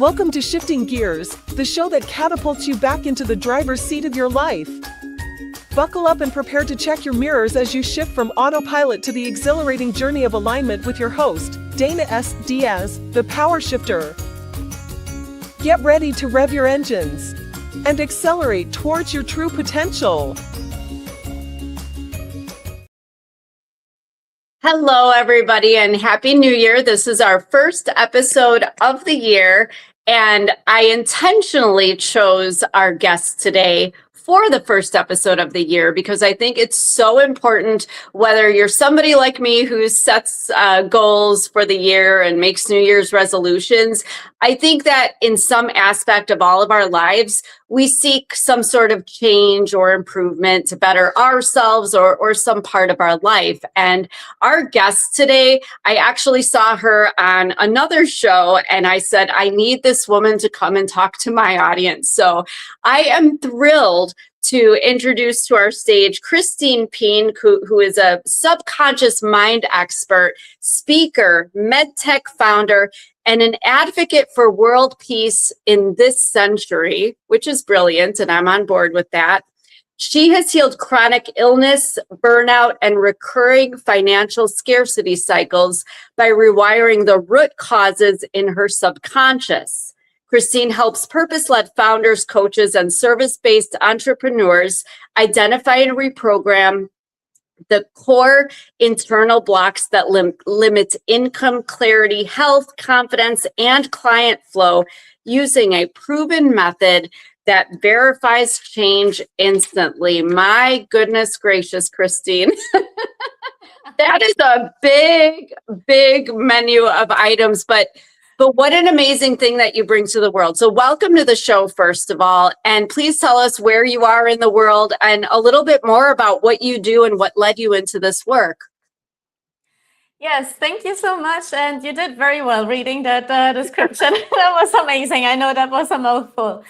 Welcome to Shifting Gears, the show that catapults you back into the driver's seat of your life. Buckle up and prepare to check your mirrors as you shift from autopilot to the exhilarating journey of alignment with your host, Dana S. Diaz, the Power Shifter. Get ready to rev your engines and accelerate towards your true potential. Hello, everybody, and Happy New Year. This is our first episode of the year, and I intentionally chose our guest today for the first episode of the year because I think it's so important, whether you're somebody like me who sets goals for the year and makes New Year's resolutions. I think that in some aspect of all of our lives, we seek some sort of change or improvement to better ourselves or some part of our life. And our guest today, I actually saw her on another show and I said, I need this woman to come and talk to my audience. So I am thrilled to introduce to our stage Christine Peine, who is a subconscious mind expert, speaker, MedTech founder, and an advocate for world peace in this century, which is brilliant, and I'm on board with that. She has healed chronic illness, burnout, and recurring financial scarcity cycles by rewiring the root causes in her subconscious. Christine helps purpose-led founders, coaches, and service-based entrepreneurs identify and reprogram the core internal blocks that limit income, clarity, health, confidence, and client flow using a proven method that verifies change instantly. My goodness gracious, Christine. That is a big menu of items, but what an amazing thing that you bring to the world. So welcome to the show, first of all, and please tell us where you are in the world and a little bit more about what you do and what led you into this work. Yes, thank you so much. And you did very well reading that description. That was amazing. I know that was a mouthful.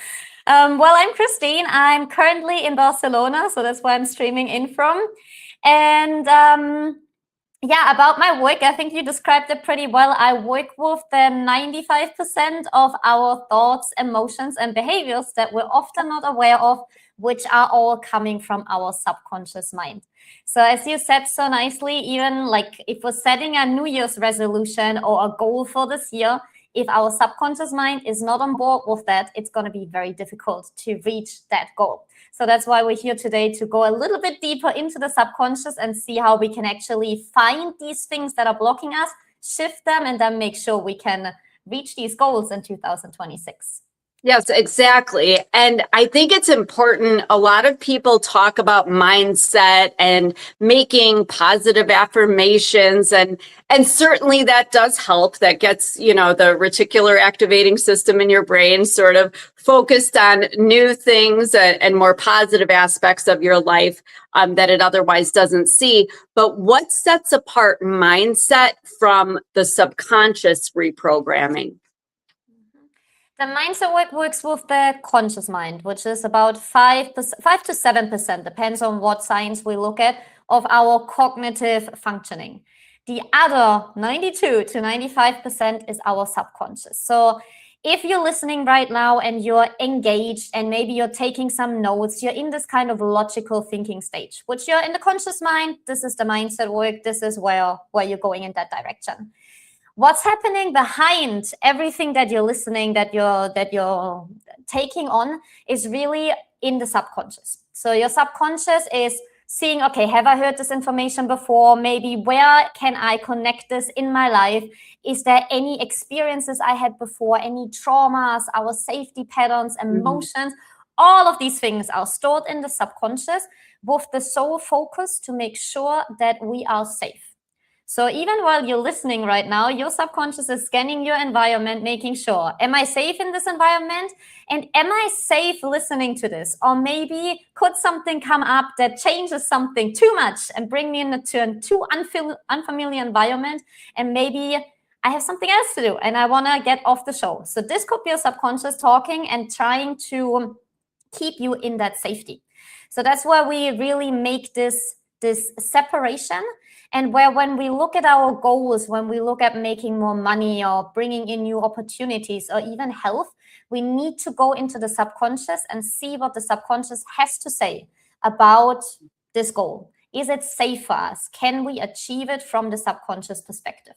Well, I'm Christine. I'm currently in Barcelona, so that's where I'm streaming in from. And yeah, about my work, I think you described it pretty well. I work with the 95% of our thoughts, emotions, and behaviors that we're often not aware of, which are all coming from our subconscious mind. So as you said so nicely, even like if we're setting a New Year's resolution or a goal for this year, if our subconscious mind is not on board with that, it's going to be very difficult to reach that goal. So that's why we're here today, to go a little bit deeper into the subconscious and see how we can actually find these things that are blocking us, shift them, and then make sure we can reach these goals in 2026. Yes, exactly. And I think it's important. A lot of people talk about mindset and making positive affirmations, and certainly that does help. That gets, the reticular activating system in your brain sort of focused on new things and more positive aspects of your life that it otherwise doesn't see. But what sets apart mindset from the subconscious reprogramming? The mindset work works with the conscious mind, which is about 5 to 7%, depends on what science we look at, of our cognitive functioning. The other 92 to 95% is our subconscious. So if you're listening right now and you're engaged and maybe you're taking some notes, you're in this kind of logical thinking stage, which you're in the conscious mind. This is the mindset work. This is where you're going in that direction. What's happening behind everything that you're listening, that you're taking on, is really in the subconscious. So your subconscious is seeing, okay, have I heard this information before? Maybe where can I connect this in my life? Is there any experiences I had before, any traumas, our safety patterns, emotions? All of these things are stored in the subconscious with the sole focus to make sure that we are safe. So even while you're listening right now, your subconscious is scanning your environment, making sure, am I safe in this environment? And am I safe listening to this? Or maybe could something come up that changes something too much and bring me into a too unfamiliar environment? And maybe I have something else to do and I want to get off the show. So this could be your subconscious talking and trying to keep you in that safety. So that's why we really make this separation. And where when we look at our goals, when we look at making more money or bringing in new opportunities or even health, we need to go into the subconscious and see what the subconscious has to say about this goal. Is it safe for us? Can we achieve it from the subconscious perspective?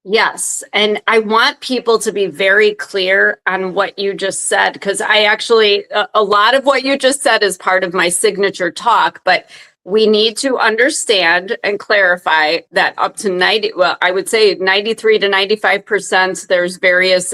Yes. And I want people to be very clear on what you just said, because I actually, a lot of what you just said is part of my signature talk, but we need to understand and clarify that up to 90, well, I would say 93 to 95%, there's various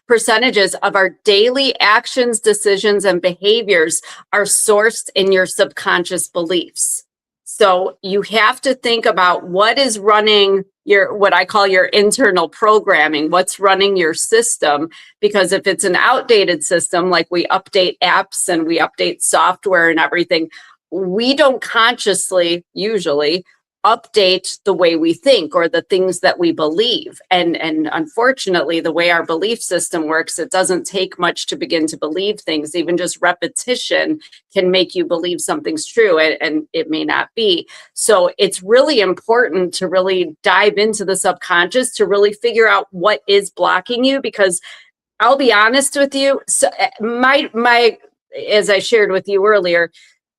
percentages of our daily actions, decisions, and behaviors are sourced in your subconscious beliefs. So you have to think about what is running your, what I call your internal programming, what's running your system, because if it's an outdated system, like we update apps and we update software and everything, we don't consciously usually update the way we think or the things that we believe. And unfortunately, the way our belief system works, it doesn't take much to begin to believe things. Even just repetition can make you believe something's true, and it may not be. So it's really important to really dive into the subconscious to really figure out what is blocking you, because I'll be honest with you, so my as I shared with you earlier,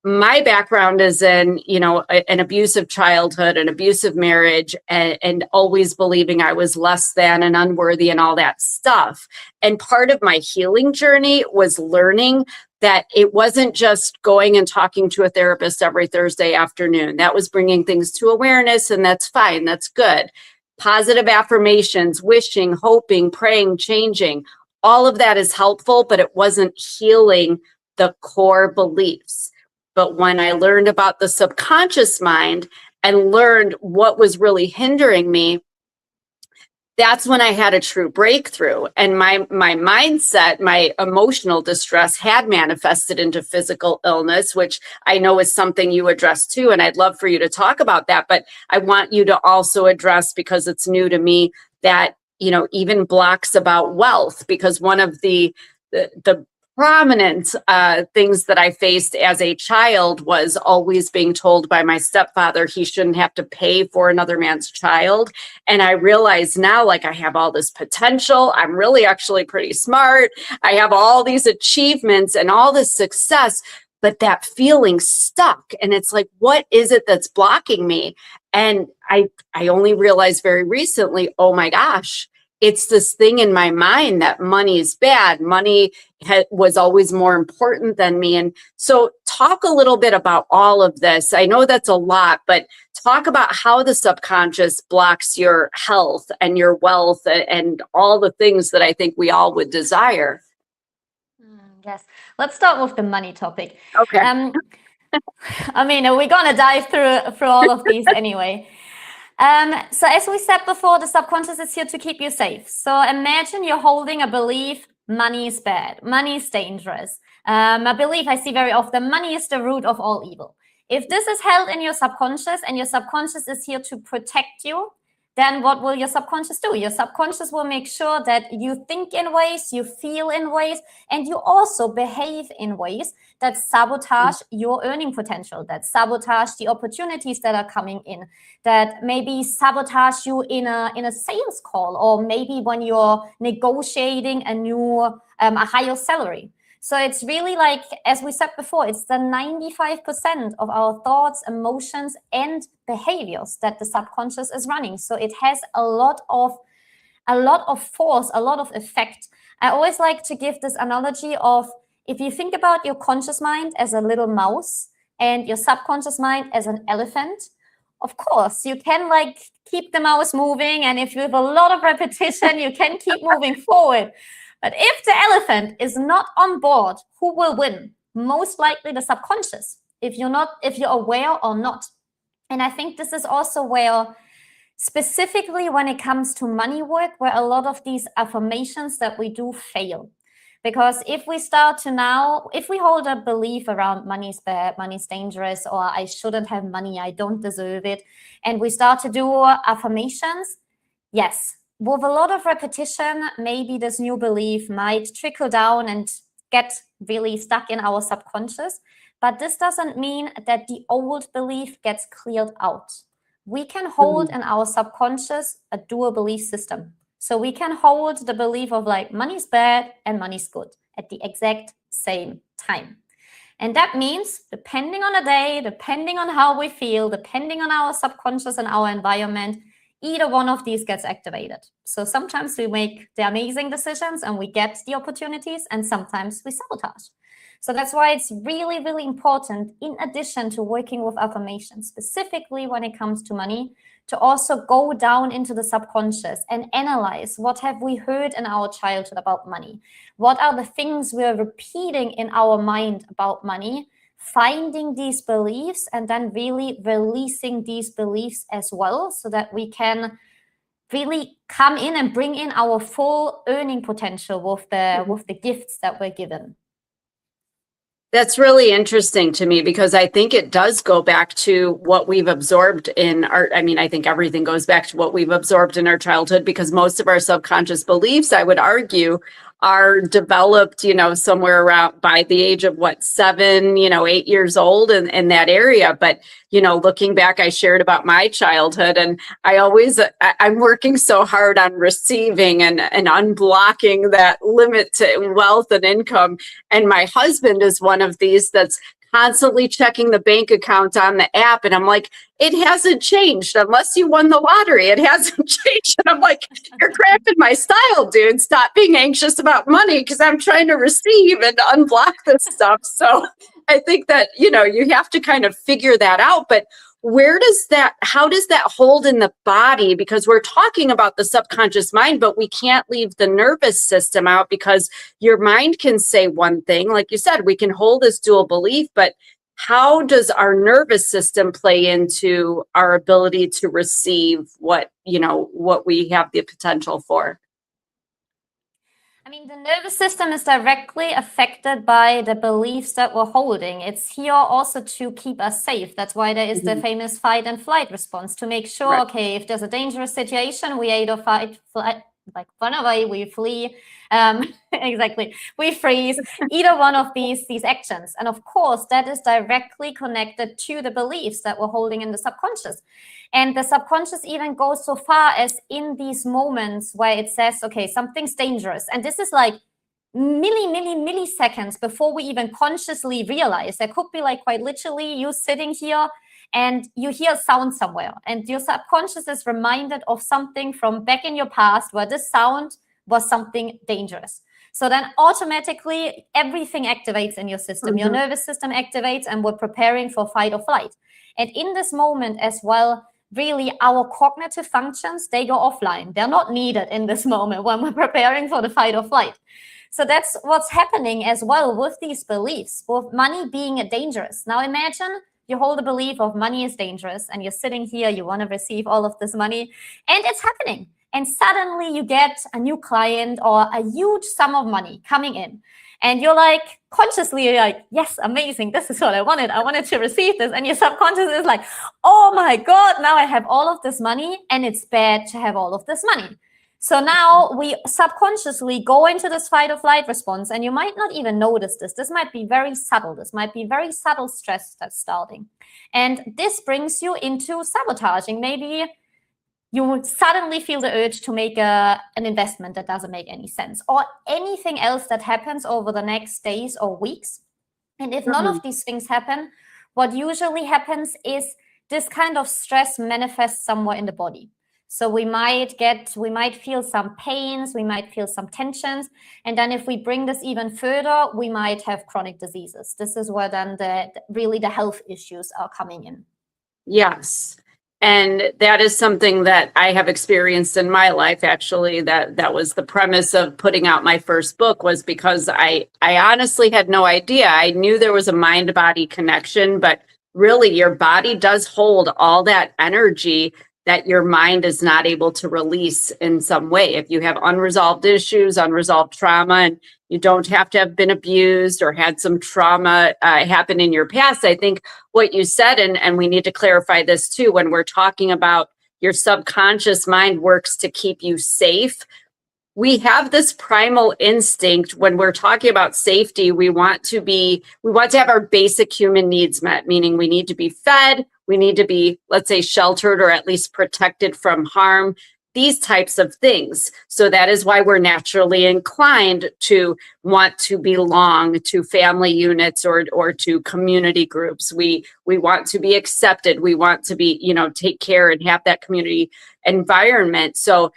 my background is in, an abusive childhood, an abusive marriage, and always believing I was less than and unworthy and all that stuff. And part of my healing journey was learning that it wasn't just going and talking to a therapist every Thursday afternoon. That was bringing things to awareness, and that's fine. That's good. Positive affirmations, wishing, hoping, praying, changing, all of that is helpful, but it wasn't healing the core beliefs. But when I learned about the subconscious mind and learned what was really hindering me, that's when I had a true breakthrough. And my mindset, my emotional distress had manifested into physical illness, which I know is something you address too. And I'd love for you to talk about that. But I want you to also address, because it's new to me, that, even blocks about wealth, because one of the prominent things that I faced as a child was always being told by my stepfather he shouldn't have to pay for another man's child. And I realize now, like, I have all this potential. I'm really actually pretty smart. I have all these achievements and all this success, but that feeling stuck. And it's like, what is it that's blocking me? And I only realized very recently, oh my gosh, it's this thing in my mind that money is bad. Money was always more important than me. And so talk a little bit about all of this. I know that's a lot, but talk about how the subconscious blocks your health and your wealth and all the things that I think we all would desire. Yes. Let's start with the money topic. Okay. I mean, we're going to dive through all of these anyway. So as we said before, the subconscious is here to keep you safe. So imagine you're holding a belief, money is bad, money is dangerous. A belief I see very often, money is the root of all evil. If this is held in your subconscious and your subconscious is here to protect you, then what will your subconscious do? Your subconscious will make sure that you think in ways, you feel in ways, and you also behave in ways that sabotage your earning potential, that sabotage the opportunities that are coming in, that maybe sabotage you in a sales call, or maybe when you're negotiating a higher salary. So it's really like, as we said before, it's the 95% of our thoughts, emotions, and behaviors that the subconscious is running. So it has a lot of force, a lot of effect. I always like to give this analogy of, if you think about your conscious mind as a little mouse and your subconscious mind as an elephant, of course, you can keep the mouse moving. And if you have a lot of repetition, you can keep moving forward. But if the elephant is not on board, who will win? Most likely the subconscious, if you're aware or not. And I think this is also where, specifically when it comes to money work, where a lot of these affirmations that we do fail. Because if we hold a belief around money's bad, money's dangerous, or I shouldn't have money, I don't deserve it, and we start to do affirmations, yes, with a lot of repetition, maybe this new belief might trickle down and get really stuck in our subconscious. But this doesn't mean that the old belief gets cleared out. We can hold in our subconscious a dual belief system. So we can hold the belief of like money's bad and money's good at the exact same time. And that means depending on the day, depending on how we feel, depending on our subconscious and our environment, either one of these gets activated. So sometimes we make the amazing decisions and we get the opportunities, and sometimes we sabotage. So that's why it's really, really important, in addition to working with affirmations, specifically when it comes to money, to also go down into the subconscious and analyze what have we heard in our childhood about money? What are the things we're repeating in our mind about money? Finding these beliefs and then really releasing these beliefs as well, so that we can really come in and bring in our full earning potential with the gifts that we're given. That's really interesting to me, because I think it does go back to what we've absorbed in our, I think everything goes back to what we've absorbed in our childhood, because most of our subconscious beliefs, I would argue, are developed, somewhere around by the age of 7, 8 years old in that area. But, looking back, I shared about my childhood, and I'm working so hard on receiving and unblocking that limit to wealth and income. And my husband is one of these that's constantly checking the bank account on the app. And I'm like, it hasn't changed unless you won the lottery. It hasn't changed. And I'm like, you're cramping my style, dude. Stop being anxious about money, because I'm trying to receive and unblock this stuff. So I think that, you have to kind of figure that out. But how does that hold in the body? Because we're talking about the subconscious mind, but we can't leave the nervous system out, because your mind can say one thing, like you said, we can hold this dual belief, but how does our nervous system play into our ability to receive what we have the potential for? The nervous system is directly affected by the beliefs that we're holding. It's here also to keep us safe. That's why there is the famous fight and flight response, to make sure, okay, if there's a dangerous situation, we either fight, flight, like run away, we flee, exactly, we freeze, either one of these actions. And of course, that is directly connected to the beliefs that we're holding in the subconscious. And the subconscious even goes so far as in these moments where it says, okay, something's dangerous. And this is like milliseconds before we even consciously realize. There could be like quite literally you sitting here and you hear sound somewhere, and your subconscious is reminded of something from back in your past where this sound was something dangerous. So then automatically everything activates in your system. Your nervous system activates, and we're preparing for fight or flight. And in this moment as well, really our cognitive functions, they go offline. They're not needed in this moment when we're preparing for the fight or flight. So that's what's happening as well with these beliefs, with money being dangerous. Now imagine you hold a belief of money is dangerous, and you're sitting here, you want to receive all of this money, and it's happening. And suddenly you get a new client or a huge sum of money coming in. And you're like, consciously, you're like, yes, amazing. This is what I wanted. I wanted to receive this. And your subconscious is like, oh my God, now I have all of this money, and it's bad to have all of this money. So now we subconsciously go into this fight or flight response, and you might not even notice this. This might be very subtle. This might be very subtle stress that's starting. And this brings you into sabotaging. Maybe you would suddenly feel the urge to make an investment that doesn't make any sense, or anything else that happens over the next days or weeks. And if none of these things happen, what usually happens is this kind of stress manifests somewhere in the body. So we might feel some pains, we might feel some tensions. And then if we bring this even further, we might have chronic diseases. This is where then the health issues are coming in. Yes. And that is something that I have experienced in my life, actually. That was the premise of putting out my first book, was because I honestly had no idea. I knew there was a mind-body connection, but really your body does hold all that energy that your mind is not able to release in some way. If you have unresolved issues, unresolved trauma, and you don't have to have been abused or had some trauma happen in your past. I think what you said, and we need to clarify this too, when we're talking about your subconscious mind works to keep you safe, we have this primal instinct when we're talking about safety. We want to have our basic human needs met, meaning we need to be fed, we need to be, let's say, sheltered or at least protected from harm, these types of things. So that is why we're naturally inclined to want to belong to family units or to community groups. We want to be accepted. We want to be, take care and have that community environment. So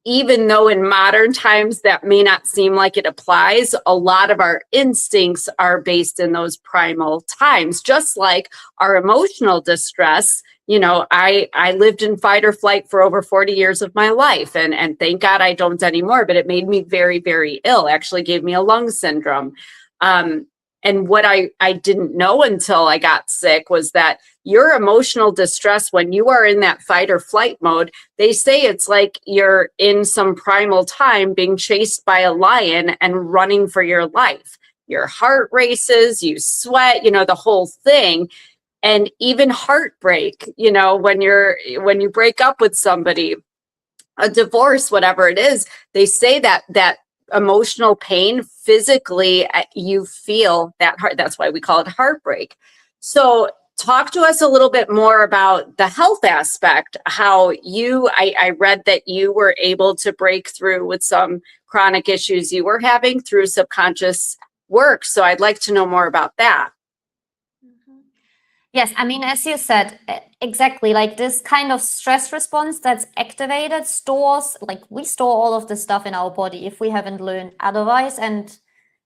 even though in modern times that may not seem like it applies, a lot of our instincts are based in those primal times, just like our emotional distress. I lived in fight or flight for over 40 years of my life, and thank God I don't anymore, but it made me very, very ill, actually gave me a lung syndrome. And what I didn't know until I got sick was that your emotional distress, when you are in that fight or flight mode, they say it's like you're in some primal time being chased by a lion and running for your life. Your heart races, you sweat, the whole thing. And even heartbreak, when you break up with somebody, a divorce, whatever it is, they say that emotional pain, physically you feel that heart. That's why we call it heartbreak. So talk to us a little bit more about the health aspect, how I read that you were able to break through with some chronic issues you were having through subconscious work. So I'd like to know more about that. Yes, I mean, as you said, exactly, like this kind of stress response that's activated we store all of this stuff in our body if we haven't learned otherwise. And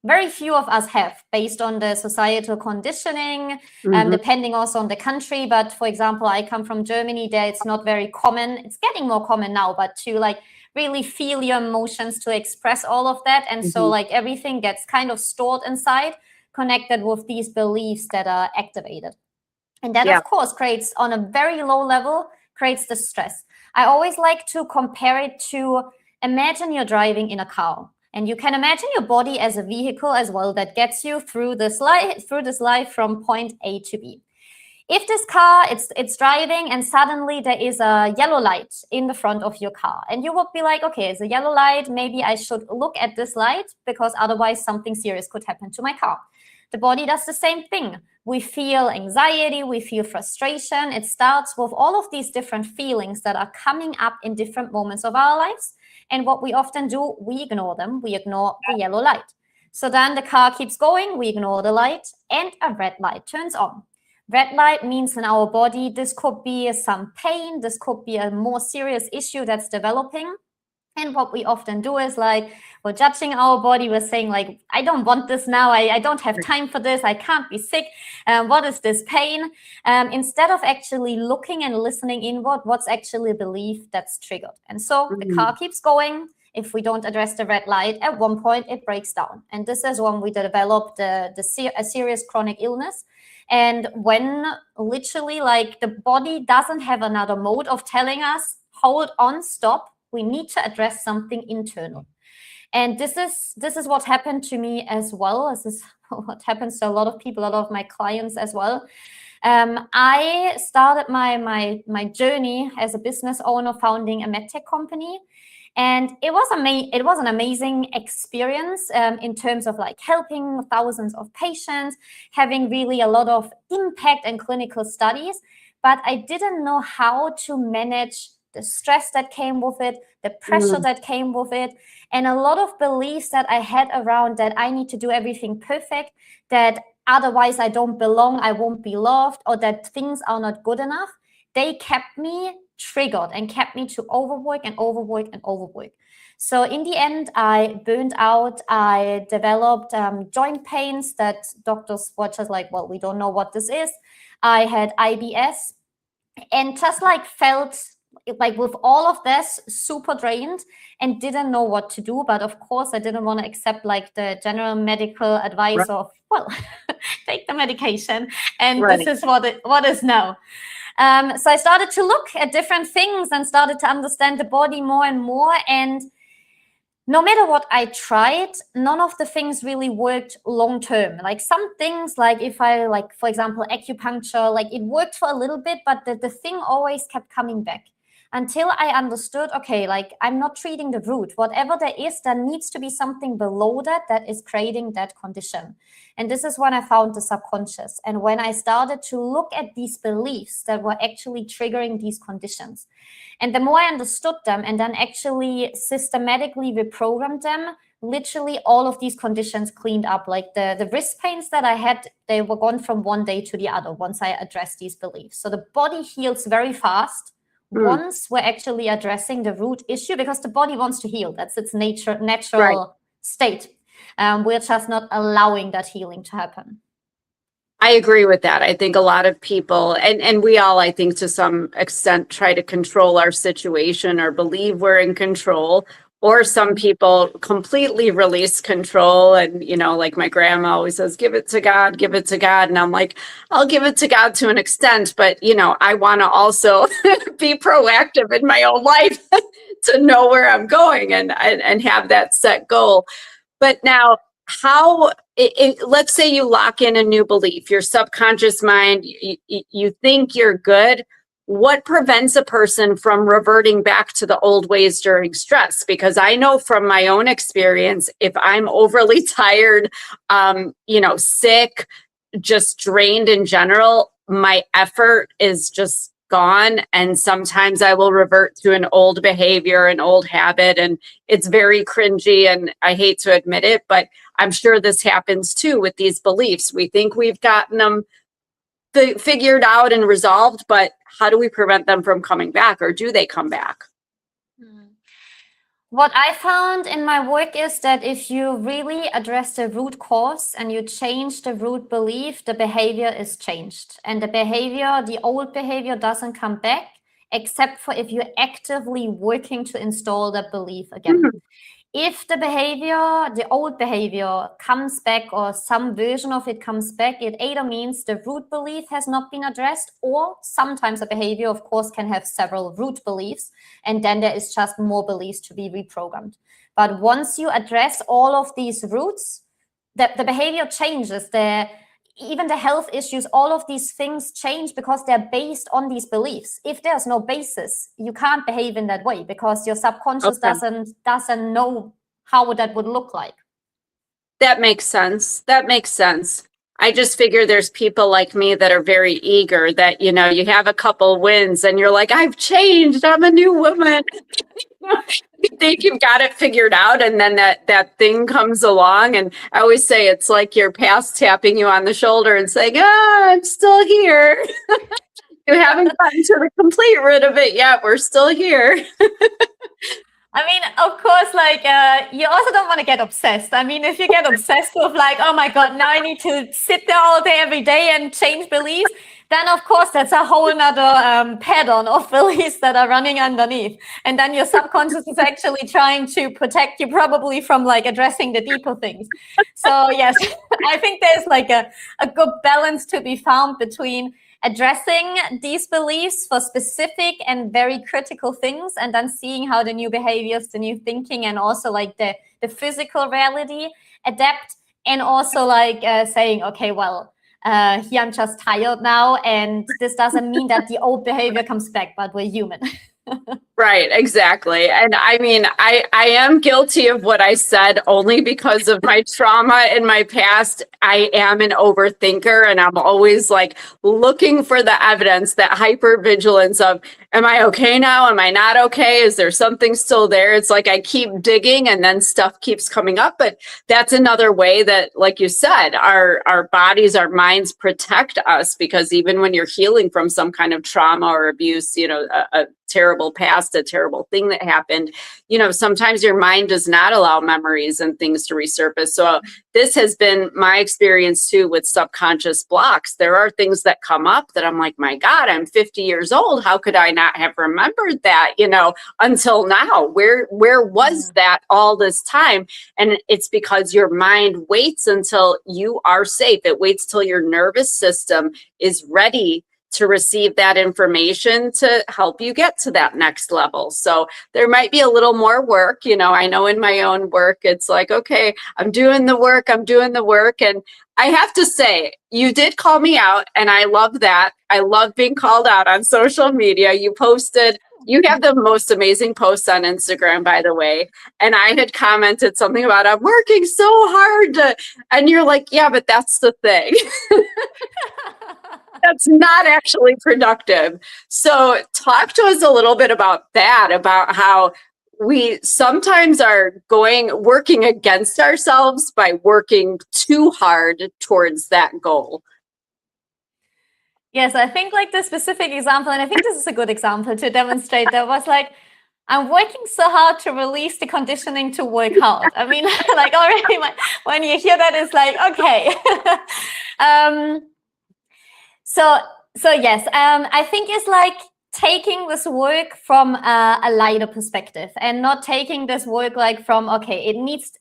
very few of us have, based on the societal conditioning, depending also on the country. But for example, I come from Germany, there it's not very common. It's getting more common now, but to really feel your emotions, to express all of that. And so everything gets kind of stored inside, connected with these beliefs that are activated. And that, of course, creates, on a very low level, creates the stress. I always like to compare it to, imagine you're driving in a car. And you can imagine your body as a vehicle as well that gets you through this life from point A to B. If this car, it's driving and suddenly there is a yellow light in the front of your car, and you would be like, okay, it's a yellow light, maybe I should look at this light because otherwise something serious could happen to my car. The body does the same thing. We feel anxiety, we feel frustration. It starts with all of these different feelings that are coming up in different moments of our lives. And what we often do, we ignore them. We ignore the yellow light. So then the car keeps going, we ignore the light, and a red light turns on. Red light means in our body, this could be some pain, this could be a more serious issue that's developing. And what we often do is we're judging our body. We're saying I don't want this now. I don't have time for this. I can't be sick. What is this pain? Instead of actually looking and listening inward, what's actually a belief that's triggered. And so the car keeps going. If we don't address the red light, at one point it breaks down. And this is when we develop a serious chronic illness. And when literally the body doesn't have another mode of telling us, hold on, stop. We need to address something internal. And this is what happened to me as well. This is what happens to a lot of people, a lot of my clients as well. I started my journey as a business owner, founding a MedTech company. And it was an amazing experience in terms of helping thousands of patients, having really a lot of impact and clinical studies. But I didn't know how to manage the stress that came with it, the pressure that came with it, and a lot of beliefs that I had around that I need to do everything perfect, that otherwise I don't belong, I won't be loved, or that things are not good enough. They kept me triggered and kept me to overwork and overwork and overwork. So in the end, I burned out. I developed joint pains that doctors were just well, we don't know what this is. I had IBS and just felt with all of this, super drained and didn't know what to do. But of course, I didn't want to accept the general medical advice of, well, take the medication. And this is what is now. So I started to look at different things and started to understand the body more and more. And no matter what I tried, none of the things really worked long term. Some things, if I for example, acupuncture, it worked for a little bit, but the thing always kept coming back. until I understood, okay, like I'm not treating the root. Whatever there is, there needs to be something below that is creating that condition. And this is when I found the subconscious. And when I started to look at these beliefs that were actually triggering these conditions. And the more I understood them and then actually systematically reprogrammed them, literally all of these conditions cleaned up. Like the wrist pains that I had, they were gone from one day to the other once I addressed these beliefs. So the body heals very fast once we're actually addressing the root issue, because the body wants to heal. That's its natural state. We're just not allowing that healing to happen. I agree with that. I think a lot of people, and we all, I think to some extent, try to control our situation or believe we're in control. Or some people completely release control. And, you know, like my grandma always says, give it to God, give it to God. And I'm like, I'll give it to God to an extent. But, you know, I want to also be proactive in my own life to know where I'm going and have that set goal. But now, how, let's say you lock in a new belief, your subconscious mind, you think you're good. What prevents a person from reverting back to the old ways during stress? Because I know from my own experience, if I'm overly tired, you know, sick, just drained in general, my effort is just gone. And sometimes I will revert to an old behavior, an old habit, and it's very cringy and I hate to admit it, but I'm sure this happens too with these beliefs. We think we've gotten them figured out and resolved, but how do we prevent them from coming back, or do they come back? What I found in my work is that if you really address the root cause and you change the root belief, the behavior is changed. And the behavior, the old behavior, doesn't come back, except for if you're actively working to install that belief again. If the behavior, the old behavior comes back, or some version of it comes back, it either means the root belief has not been addressed, or sometimes a behavior, of course, can have several root beliefs, and then there is just more beliefs to be reprogrammed. But once you address all of these roots, the behavior changes. Even the health issues, all of these things change because they're based on these beliefs. If there's no basis, you can't behave in that way because your subconscious doesn't know how that would look like. That makes sense. That makes sense. I just figure there's people like me that are very eager, that, you know, you have a couple wins and you're like, I've changed, I'm a new woman. You think you've got it figured out, and then that thing comes along. And I always say it's like your past tapping you on the shoulder and saying, I'm still here. You haven't gotten to the complete rid of it yet. We're still here. I mean, of course, like, you also don't want to get obsessed. I mean, if you get obsessed with like, oh my God, now I need to sit there all day, every day and change beliefs, then of course, that's a whole nother pattern of beliefs that are running underneath. And then your subconscious is actually trying to protect you probably from like addressing the deeper things. So yes, I think there's like a good balance to be found between addressing these beliefs for specific and very critical things, and then seeing how the new behaviors, the new thinking, and also like the physical reality adapt, and also like saying, okay, well, here I'm just tired now, and this doesn't mean that the old behavior comes back, but we're human. Right, exactly. And I mean, I am guilty of what I said only because of my trauma in my past. I am an overthinker, and I'm always like looking for the evidence, that hypervigilance of, am I okay now? Am I not okay? Is there something still there? It's like I keep digging and then stuff keeps coming up. But that's another way that, like you said, our bodies, our minds protect us, because even when you're healing from some kind of trauma or abuse, you know, a terrible past, a terrible thing that happened, you know, sometimes your mind does not allow memories and things to resurface. So this has been my experience too with subconscious blocks. There are things that come up that I'm like, my God, I'm 50 years old. How could I not have remembered that, you know, until now? Where was that all this time? And it's because your mind waits until you are safe. It waits till your nervous system is ready to receive that information to help you get to that next level. So there might be a little more work. You know, I know in my own work, it's like, okay, I'm doing the work. And I have to say, you did call me out, and I love that. I love being called out on social media. You posted You have the most amazing posts on Instagram, by the way. And I had commented something about I'm working so hard. And you're like, yeah, but that's the thing. That's not actually productive. So talk to us a little bit about that, about how we sometimes are working against ourselves by working too hard towards that goal. Yes, I think like the specific example, and I think this is a good example to demonstrate that was like, I'm working so hard to release the conditioning to work hard. I mean, like already when you hear that, it's like, okay. So yes, I think it's like taking this work from a lighter perspective and not taking this work like from, okay, it needs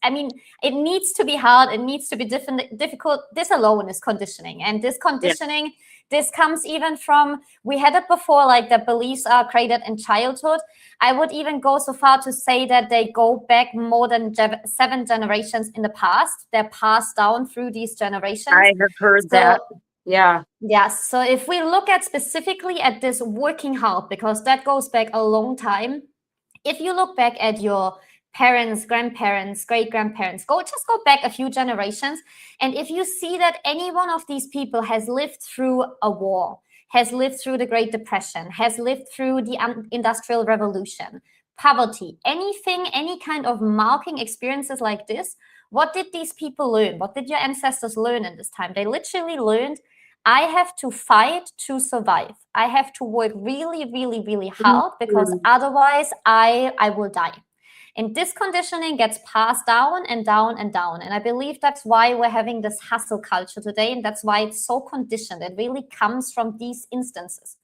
to be hard, it needs to be difficult. This alone is conditioning. And this conditioning, this comes even from, we had it before, like the beliefs are created in childhood. I would even go so far to say that they go back more than 7 generations in the past. They're passed down through these generations. I have heard that. Yeah. Yes. So if we look at specifically at this working hard, because that goes back a long time, if you look back at your parents, grandparents, great-grandparents, go back a few generations. And if you see that any one of these people has lived through a war, has lived through the Great Depression, has lived through the Industrial Revolution, poverty, anything, any kind of marking experiences like this, what did these people learn? What did your ancestors learn in this time? They literally learned, I have to fight to survive. I have to work really, really, really hard because otherwise I will die. And this conditioning gets passed down and down and down. And I believe that's why we're having this hustle culture today. And that's why it's so conditioned. It really comes from these instances.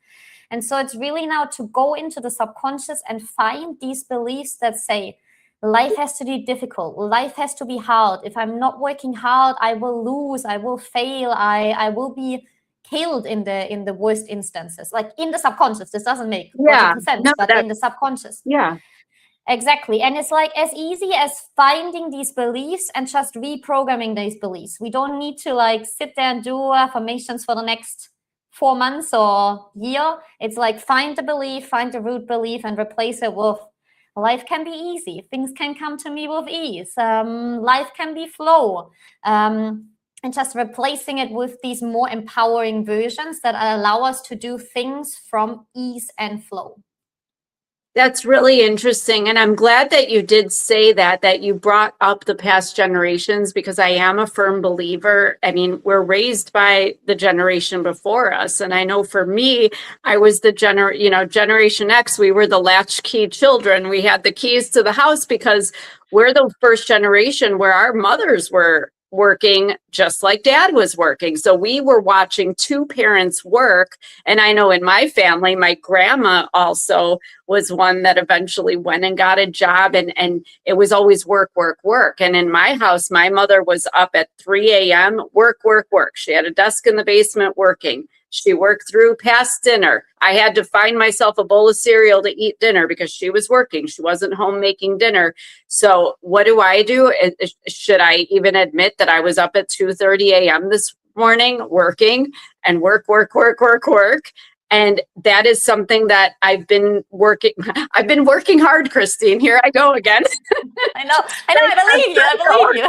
And so it's really now to go into the subconscious and find these beliefs that say, life has to be difficult. Life has to be hard. If I'm not working hard, I will lose. I will fail. I will be killed in the worst instances. Like in the subconscious. This doesn't make 40%, but in the subconscious. Yeah. Exactly. And it's like as easy as finding these beliefs and just reprogramming these beliefs. We don't need to like sit there and do affirmations for the next 4 months or year. It's like find the belief, find the root belief and replace it with life can be easy. Things can come to me with ease. Life can be flow. And just replacing it with these more empowering versions that allow us to do things from ease and flow. That's really interesting. And I'm glad that you did say that you brought up the past generations, because I am a firm believer. I mean, we're raised by the generation before us. And I know for me, I was the Generation X. We were the latchkey children. We had the keys to the house because we're the first generation where our mothers were working just like dad was working. So we were watching 2 parents work. And I know in my family, my grandma also was one that eventually went and got a job, and it was always work, work, work. And in my house, my mother was up at 3 a.m., work, work, work. She had a desk in the basement working. She worked through past dinner. I had to find myself a bowl of cereal to eat dinner because she was working. She wasn't home making dinner. So what do? Should I even admit that I was up at 2:30 a.m. this morning working and work? And that is something that I've been working hard, Christine. Here I go again. I know, I believe you.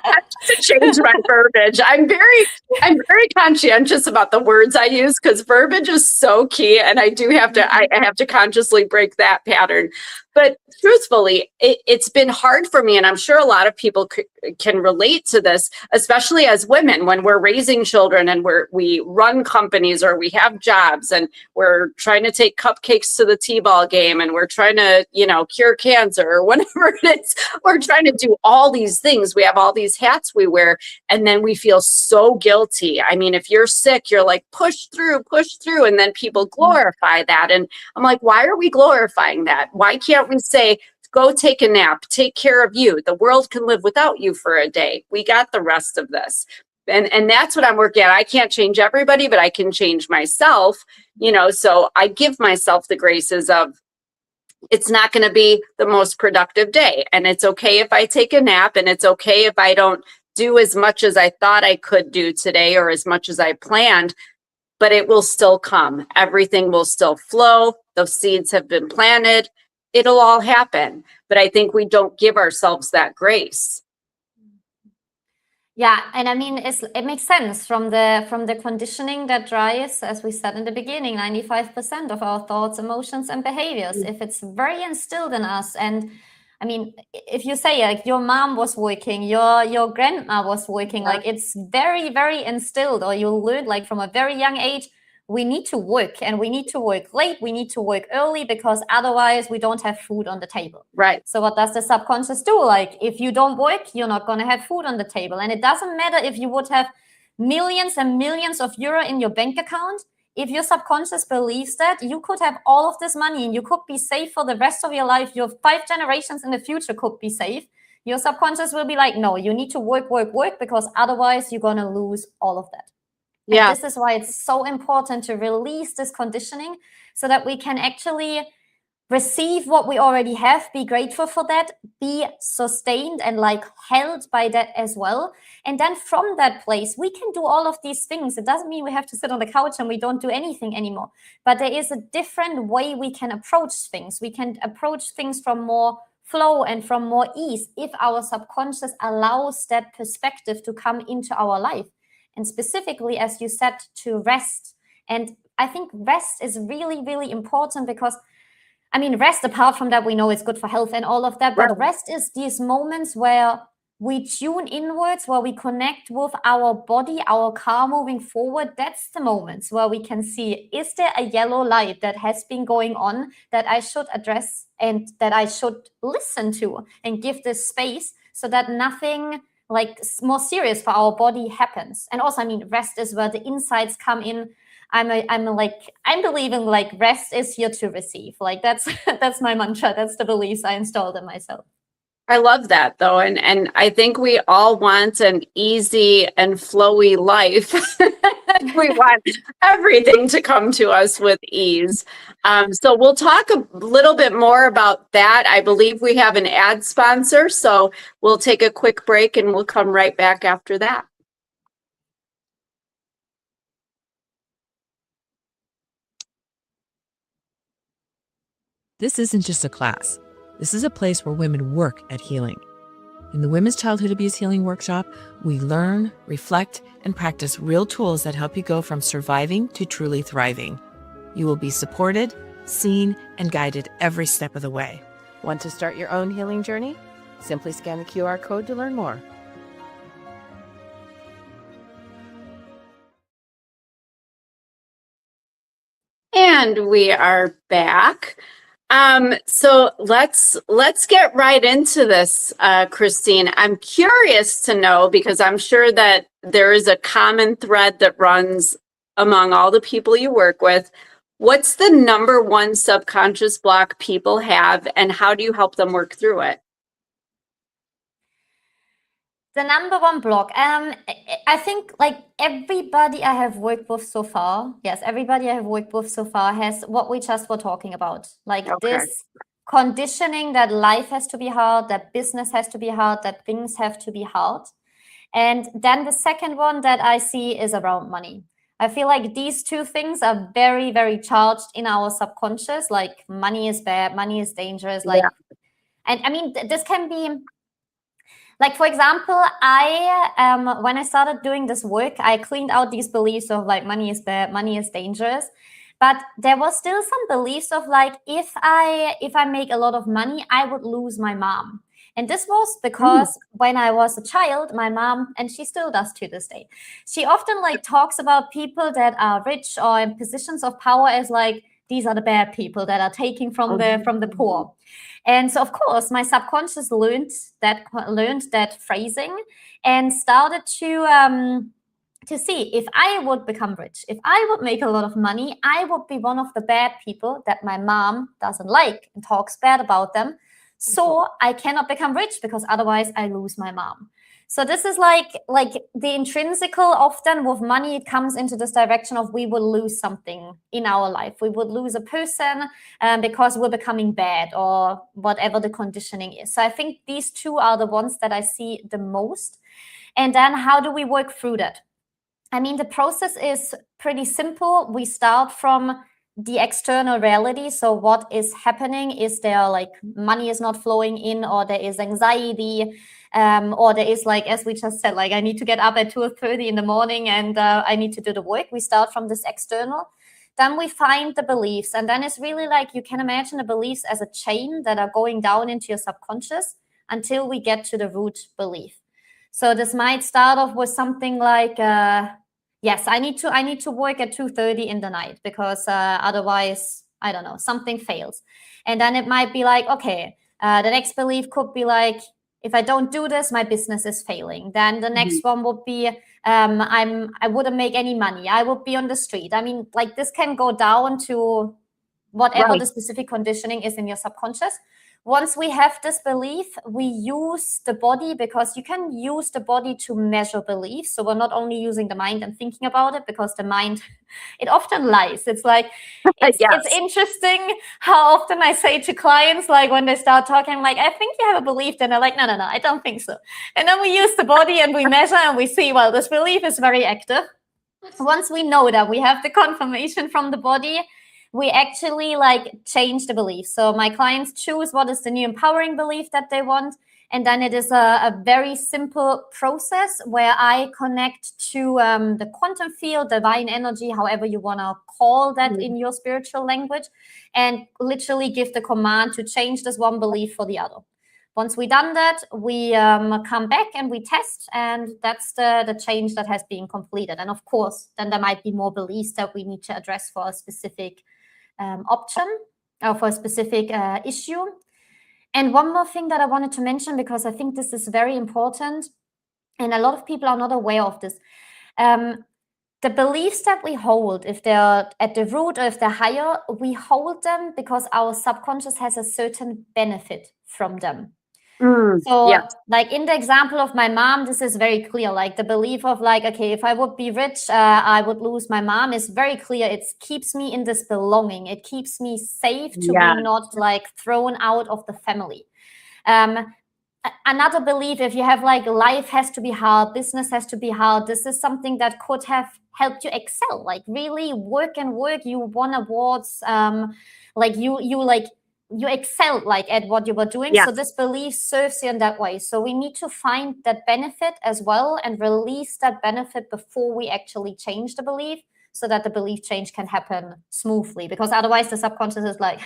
I have to change my verbiage. I'm very conscientious about the words I use because verbiage is so key. And I have to consciously break that pattern. But truthfully, it's been hard for me. And I'm sure a lot of people can relate to this, especially as women, when we're raising children and we run companies or we have jobs and we're trying to take cupcakes to the t-ball game and we're trying to, cure cancer or whatever it is. We're trying to do all these things. We have all these hats we wear, and then we feel so guilty. I mean, if you're sick, you're like, push through. And then people glorify that. And I'm like, why are we glorifying that? Why can't we say, go take a nap, take care of you. The world can live without you for a day. We got the rest of this. And that's what I'm working at. I can't change everybody, but I can change myself, so I give myself the graces of, it's not going to be the most productive day. And it's okay if I take a nap, and it's okay if I don't do as much as I thought I could do today or as much as I planned. but it will still come. Everything will still flow. Those seeds have been planted. It'll all happen. But I think we don't give ourselves that grace. Yeah, and I mean, it makes sense from the conditioning that drives, as we said in the beginning, 95% of our thoughts, emotions, and behaviors. If it's very instilled in us, and I mean, if you say like your mom was working, your grandma was working, like it's very, very instilled, or you learn like from a very young age, we need to work, and we need to work late, we need to work early, because otherwise we don't have food on the table. Right. So what does the subconscious do? Like, if you don't work, you're not going to have food on the table. And it doesn't matter if you would have millions and millions of euro in your bank account. If your subconscious believes that, you could have all of this money and you could be safe for the rest of your life. Your 5 generations in the future could be safe. Your subconscious will be like, no, you need to work, because otherwise you're going to lose all of that. Yeah. And this is why it's so important to release this conditioning, so that we can actually receive what we already have, be grateful for that, be sustained and like held by that as well. And then from that place, we can do all of these things. It doesn't mean we have to sit on the couch and we don't do anything anymore. But there is a different way we can approach things. We can approach things from more flow and from more ease if our subconscious allows that perspective to come into our life. And specifically, as you said, to rest. And I think rest is really, really important, because I mean, rest, apart from that, we know it's good for health and all of that, but rest is these moments where we tune inwards, where we connect with our body, our car moving forward. That's the moments where we can see, is there a yellow light that has been going on that I should address and that I should listen to, and give this space so that nothing like more serious for our body happens. And also, I mean, rest is where the insights come in. I'm believing like rest is here to receive. Like that's my mantra. That's the beliefs I installed in myself. I love that though. And I think we all want an easy and flowy life. We want everything to come to us with ease. So we'll talk a little bit more about that. I believe we have an ad sponsor, so we'll take a quick break and we'll come right back after that. This isn't just a class. This is a place where women work at healing. In the Women's Childhood Abuse Healing Workshop, we learn, reflect, and practice real tools that help you go from surviving to truly thriving. You will be supported, seen, and guided every step of the way. Want to start your own healing journey? Simply scan the QR code to learn more. And we are back. So let's get right into this, Christine. I'm curious to know, because I'm sure that there is a common thread that runs among all the people you work with. What's the number one subconscious block people have, and how do you help them work through it? The number one block, I think like everybody I have worked with so far, everybody I have worked with so far has what we just were talking about. Like this conditioning that life has to be hard, that business has to be hard, that things have to be hard. And then the second one that I see is around money. I feel like these two things are very, very charged in our subconscious. Like money is bad, money is dangerous. Like, and I mean, this can be, like, for example, when I started doing this work, I cleaned out these beliefs of like money is bad, money is dangerous. But there was still some beliefs of like, if I make a lot of money, I would lose my mom. And this was because when I was a child, my mom, and she still does to this day, she often like talks about people that are rich or in positions of power as like, these are the bad people that are taking from the poor. And so, of course, my subconscious learned that phrasing and started to see, if I would become rich, if I would make a lot of money, I would be one of the bad people that my mom doesn't like and talks bad about them. So I cannot become rich, because otherwise I lose my mom. So this is like the intrinsical, often with money, it comes into this direction of we will lose something in our life. We would lose a person because we're becoming bad, or whatever the conditioning is. So I think these two are the ones that I see the most. And then how do we work through that? I mean, the process is pretty simple. We start from the external reality. So what is happening? Is there like money is not flowing in, or there is anxiety, or there is, like, as we just said, like I need to get up at 2:30 in the morning and I need to do the work. We start from this external. Then we find the beliefs. And then it's really like, you can imagine the beliefs as a chain that are going down into your subconscious until we get to the root belief. So this might start off with something like, yes, I need to work at 2:30 in the night because otherwise, I don't know, something fails. And then it might be like, okay, the next belief could be like, if I don't do this, my business is failing. Then the next one would be, I wouldn't make any money. I would be on the street. I mean, like, this can go down to whatever the specific conditioning is in your subconscious. Once we have this belief, we use the body, because you can use the body to measure beliefs. So we're not only using the mind and thinking about it, because the mind, it often lies. It's like, it's interesting how often I say to clients, like when they start talking, like, I think you have a belief. Then they're like, no, I don't think so. And then we use the body and we measure and we see, well, this belief is very active. Once we know that, we have the confirmation from the body, we actually like change the belief. So my clients choose what is the new empowering belief that they want. And then it is a very simple process where I connect to the quantum field, divine energy, however you want to call that in your spiritual language, and literally give the command to change this one belief for the other. Once we've done that, we come back and we test, and that's the change that has been completed. And of course, then there might be more beliefs that we need to address for a specific option or for a specific issue. And one more thing that I wanted to mention, because I think this is very important, and a lot of people are not aware of this. The beliefs that we hold, if they're at the root or if they're higher, we hold them because our subconscious has a certain benefit from them. So like in the example of my mom, this is very clear. Like the belief of like, okay, if I would be rich, I would lose my mom is very clear. It keeps me in this belonging. It keeps me safe to be not like thrown out of the family. Another belief, if you have like life has to be hard, business has to be hard, this is something that could have helped you excel, like really work, you won awards, like you excelled like at what you were doing. So this belief serves you in that way. So we need to find that benefit as well and release that benefit before we actually change the belief, so that the belief change can happen smoothly. Because otherwise the subconscious is like,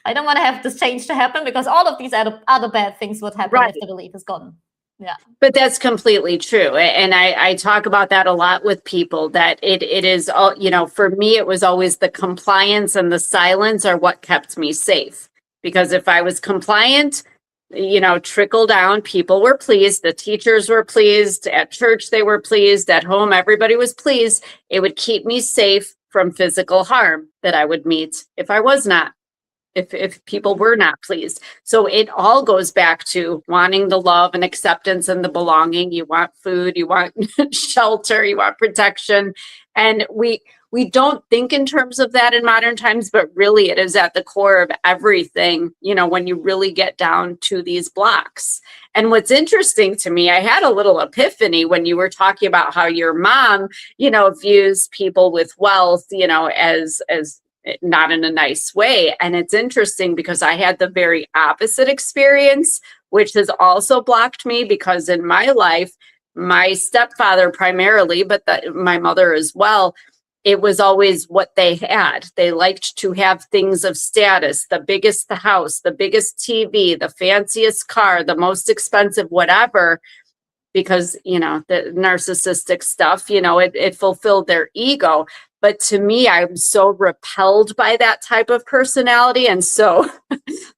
I don't want to have this change to happen, because all of these other bad things would happen if the belief is gone. Yeah. But that's completely true. And I talk about that a lot with people, that it is, you know, for me, it was always the compliance and the silence are what kept me safe. Because if I was compliant, you know, trickle down, people were pleased, the teachers were pleased, at church they were pleased, at home everybody was pleased, it would keep me safe from physical harm that I would meet if I was not, if people were not pleased. So it all goes back to wanting the love and acceptance and the belonging. You want food, you want shelter, you want protection. And we don't think in terms of that in modern times, but really it is at the core of everything, you know, when you really get down to these blocks. And what's interesting to me, I had a little epiphany when you were talking about how your mom, you know, views people with wealth, you know, as not in a nice way. And it's interesting because I had the very opposite experience, which has also blocked me, because in my life, my stepfather primarily, but my mother as well, it was always what they had. They liked to have things of status, the biggest the house, the biggest TV, the fanciest car, the most expensive whatever, because, you know, the narcissistic stuff, you know, it fulfilled their ego. But to me, I'm so repelled by that type of personality. And so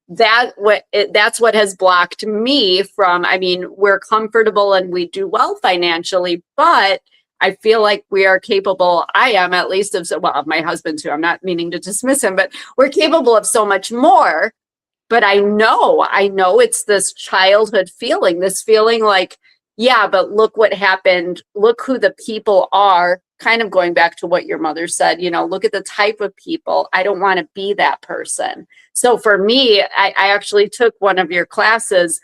that's what has blocked me from, I mean, we're comfortable and we do well financially, but I feel like we are capable, I am at least, of my husband too, I'm not meaning to dismiss him, but we're capable of so much more. But I know it's this childhood feeling, this feeling like, yeah, but look what happened. Look who the people are, kind of going back to what your mother said, you know, look at the type of people. I don't want to be that person. So for me, I actually took one of your classes,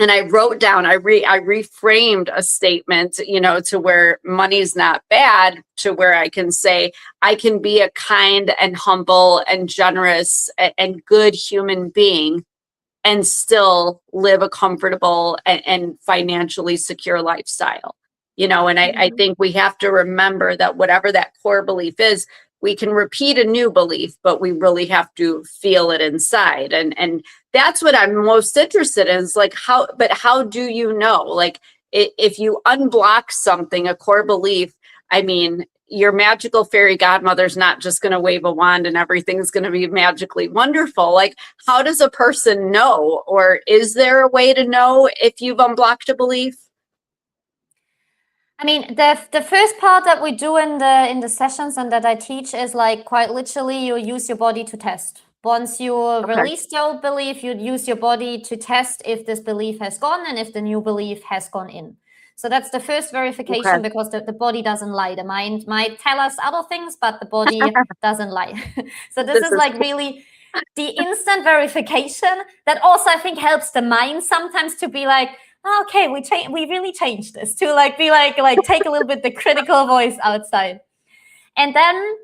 And I wrote down, I reframed a statement, to where money's not bad, to where I can say, I can be a kind and humble and generous and good human being and still live a comfortable and financially secure lifestyle. And I think we have to remember that whatever that core belief is, we can repeat a new belief, but we really have to feel it inside. And that's what I'm most interested in, is like, how do you know? Like, if you unblock something, a core belief, I mean, your magical fairy godmother's not just going to wave a wand and everything's going to be magically wonderful. Like, how does a person know? Or is there a way to know if you've unblocked a belief? I mean, the first part that we do in the sessions and that I teach is like, quite literally, you use your body to test. Once you release the old belief, you use your body to test if this belief has gone and if the new belief has gone in. So that's the first verification, because the body doesn't lie. The mind might tell us other things, but the body doesn't lie. So this is like really the instant verification that also, I think, helps the mind sometimes to be like, oh, okay, we really changed this, to like be like take a little bit the critical voice outside. And then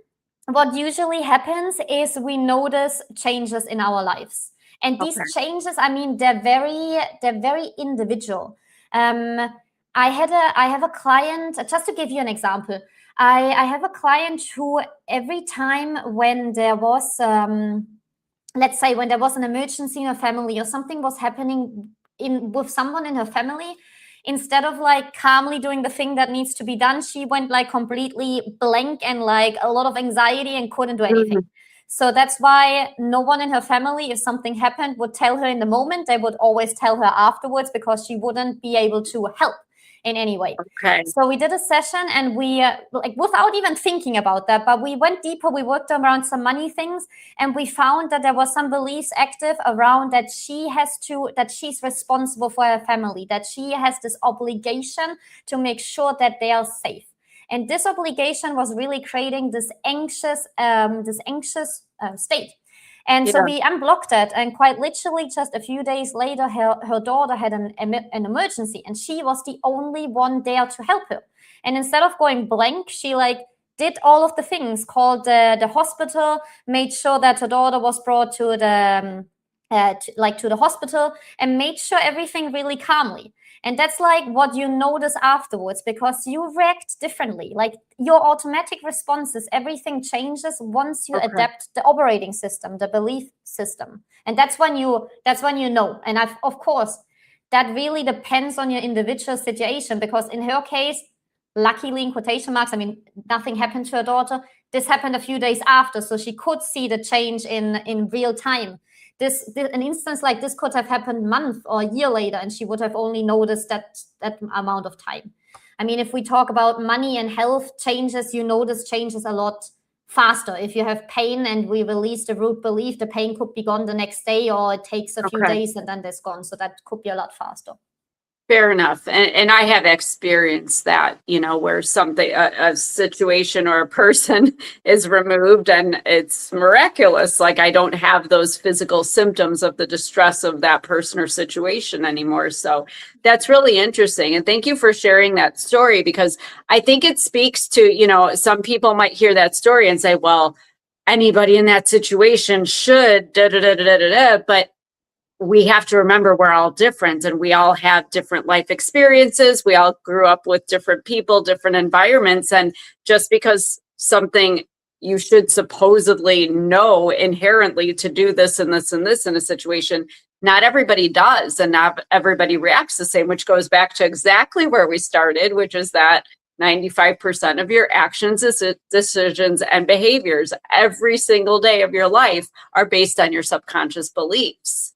what usually happens is we notice changes in our lives. And these changes, I mean, they're very individual. I have a client, just to give you an example, I have a client who, every time when there was, let's say, when there was an emergency in her family or something was happening with someone in her family, instead of like calmly doing the thing that needs to be done, she went like completely blank and like a lot of anxiety and couldn't do anything. So that's why no one in her family, if something happened, would tell her in the moment. They would always tell her afterwards, because she wouldn't be able to help in any way. So we did a session, and we like, without even thinking about that, but we went deeper. We worked around some money things, and we found that there was some beliefs active around that she's responsible for her family, that she has this obligation to make sure that they are safe. And this obligation was really creating this anxious state. And so we unblocked that, and quite literally just a few days later, her daughter had an emergency, and she was the only one there to help her. And instead of going blank, she like did all of the things, called the hospital, made sure that her daughter was brought to the to the hospital, and made sure everything really calmly. And that's like what you notice afterwards, because you react differently. Like, your automatic responses, everything changes once you adapt the operating system, the belief system. And that's when you know. And of course, that really depends on your individual situation, because in her case, luckily, in quotation marks, I mean, nothing happened to her daughter. This happened a few days after, so she could see the change in real time. An instance like this could have happened a month or a year later, and she would have only noticed that amount of time. I mean, if we talk about money and health changes, you notice changes a lot faster. If you have pain and we release the root belief, the pain could be gone the next day, or it takes a few days and then it's gone. So that could be a lot faster. Fair enough. And I have experienced that, where something, a situation or a person is removed and it's miraculous. Like, I don't have those physical symptoms of the distress of that person or situation anymore. So that's really interesting. And thank you for sharing that story, because I think it speaks to, some people might hear that story and say, well, anybody in that situation should, but we have to remember we're all different, and we all have different life experiences. We all grew up with different people, different environments. And just because something you should supposedly know inherently to do this and this and this in a situation, not everybody does. And not everybody reacts the same, which goes back to exactly where we started, which is that 95% of your actions, decisions, and behaviors every single day of your life are based on your subconscious beliefs.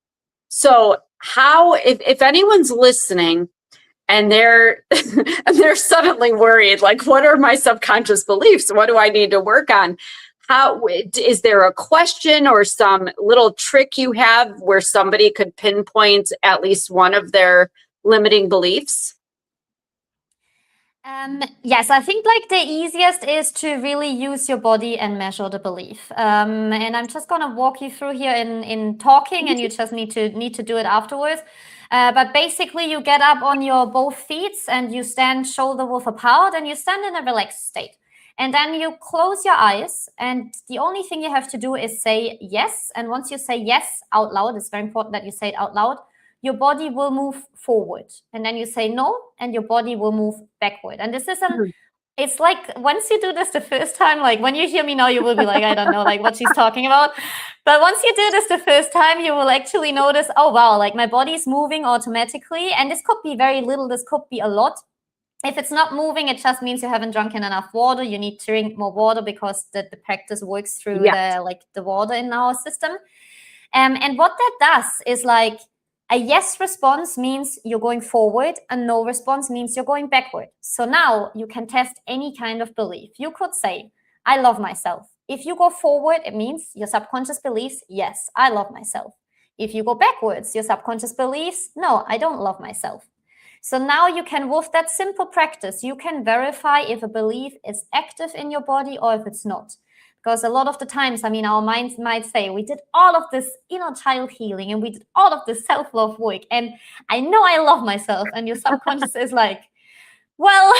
So how, if anyone's listening and they're suddenly worried, like, what are my subconscious beliefs? What do I need to work on? How, is there a question or some little trick you have where somebody could pinpoint at least one of their limiting beliefs? Yes, I think like the easiest is to really use your body and measure the belief. And I'm just gonna walk you through here in talking, and you just need to do it afterwards. But basically, you get up on your both feet and you stand shoulder width apart, and you stand in a relaxed state. And then you close your eyes, and the only thing you have to do is say yes. And once you say yes out loud, it's very important that you say it out loud, your body will move forward. And then you say no, and your body will move backward. And this is it's like once you do this the first time, like when you hear me now, you will be like, I don't know, like what she's talking about. But once you do this the first time, you will actually notice, oh, wow, like my body's moving automatically. And this could be very little, this could be a lot. If it's not moving, it just means you haven't drunk enough water. You need to drink more water because the practice works through the water in our system. And what that does is like a yes response means you're going forward, a no response means you're going backward. So now you can test any kind of belief. You could say, I love myself. If you go forward, it means your subconscious believes, yes, I love myself. If you go backwards, your subconscious believes, no, I don't love myself. So now you can, with that simple practice, you can verify if a belief is active in your body or if it's not. Because a lot of the times, I mean, our minds might say, we did all of this inner child healing and we did all of this self-love work, and I know I love myself. And your subconscious is like, well,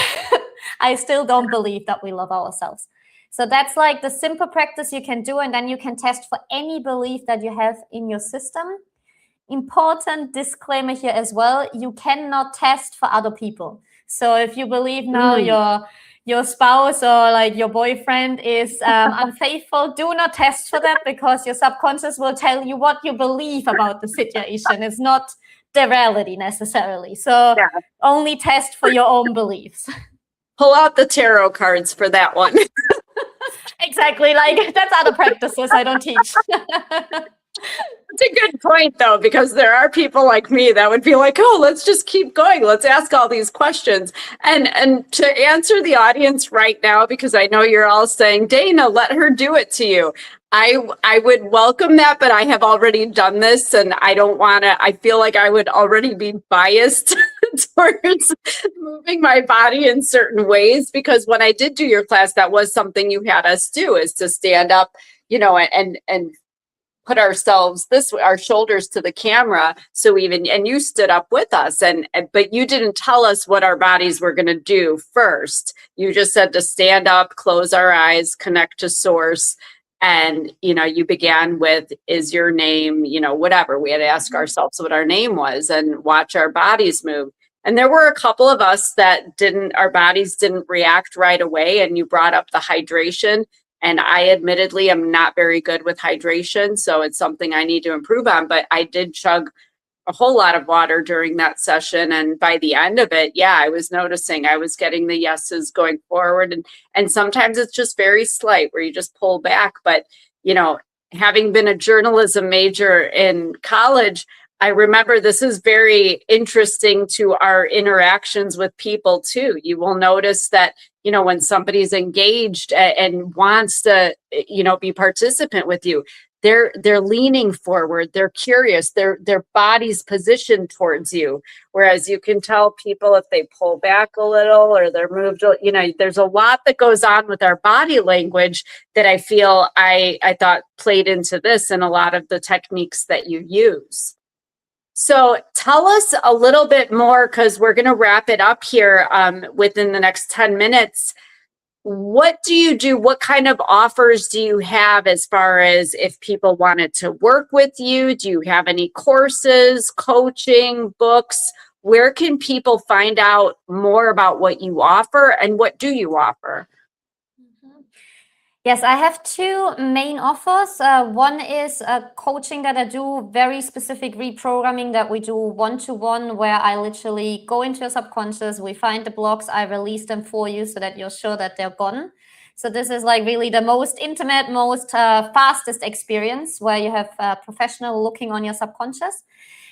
I still don't believe that we love ourselves. So that's like the simple practice you can do. And then you can test for any belief that you have in your system. Important disclaimer here as well, you cannot test for other people. So if you believe now your spouse or like your boyfriend is unfaithful, do not test for that, because your subconscious will tell you what you believe about the situation. It's not the reality necessarily. So only test for your own beliefs. Pull out the tarot cards for that one. Exactly. Like that's other practices I don't teach. It's a good point, though, because there are people like me that would be like, oh, let's just keep going. Let's ask all these questions. And to answer the audience right now, because I know you're all saying, Dana, let her do it to you. I would welcome that, but I have already done this, and I don't want to, I feel like I would already be biased towards moving my body in certain ways, because when I did do your class, that was something you had us do, is to stand up, you know, and put ourselves this way, our shoulders to the camera. So and you stood up with us, but you didn't tell us what our bodies were going to do first. You just said to stand up, close our eyes, connect to source. And, you know, you began with, is your name, you know, whatever. We had to ask ourselves what our name was and watch our bodies move. And there were a couple of us that our bodies didn't react right away. And you brought up the hydration. And I admittedly am not very good with hydration, so it's something I need to improve on. But I did chug a whole lot of water during that session. And by the end of it, I was noticing I was getting the yeses going forward. And sometimes it's just very slight where you just pull back. But, you know, having been a journalism major in college, I remember this is very interesting to our interactions with people too. You will notice that, you know, when somebody's engaged and wants to, you know, be participant with you, they're leaning forward, they're curious, their body's positioned towards you. Whereas you can tell people if they pull back a little or they're moved, you know, there's a lot that goes on with our body language that I feel I thought played into this and a lot of the techniques that you use. So tell us a little bit more, because we're going to wrap it up here within the next 10 minutes. What do you do? What kind of offers do you have as far as if people wanted to work with you? Do you have any courses, coaching, books? Where can people find out more about what you offer, and what do you offer? Yes, I have two main offers. One is coaching that I do, very specific reprogramming that we do one-to-one, where I literally go into your subconscious, we find the blocks, I release them for you so that you're sure that they're gone. So this is like really the most intimate, most fastest experience, where you have a professional looking on your subconscious.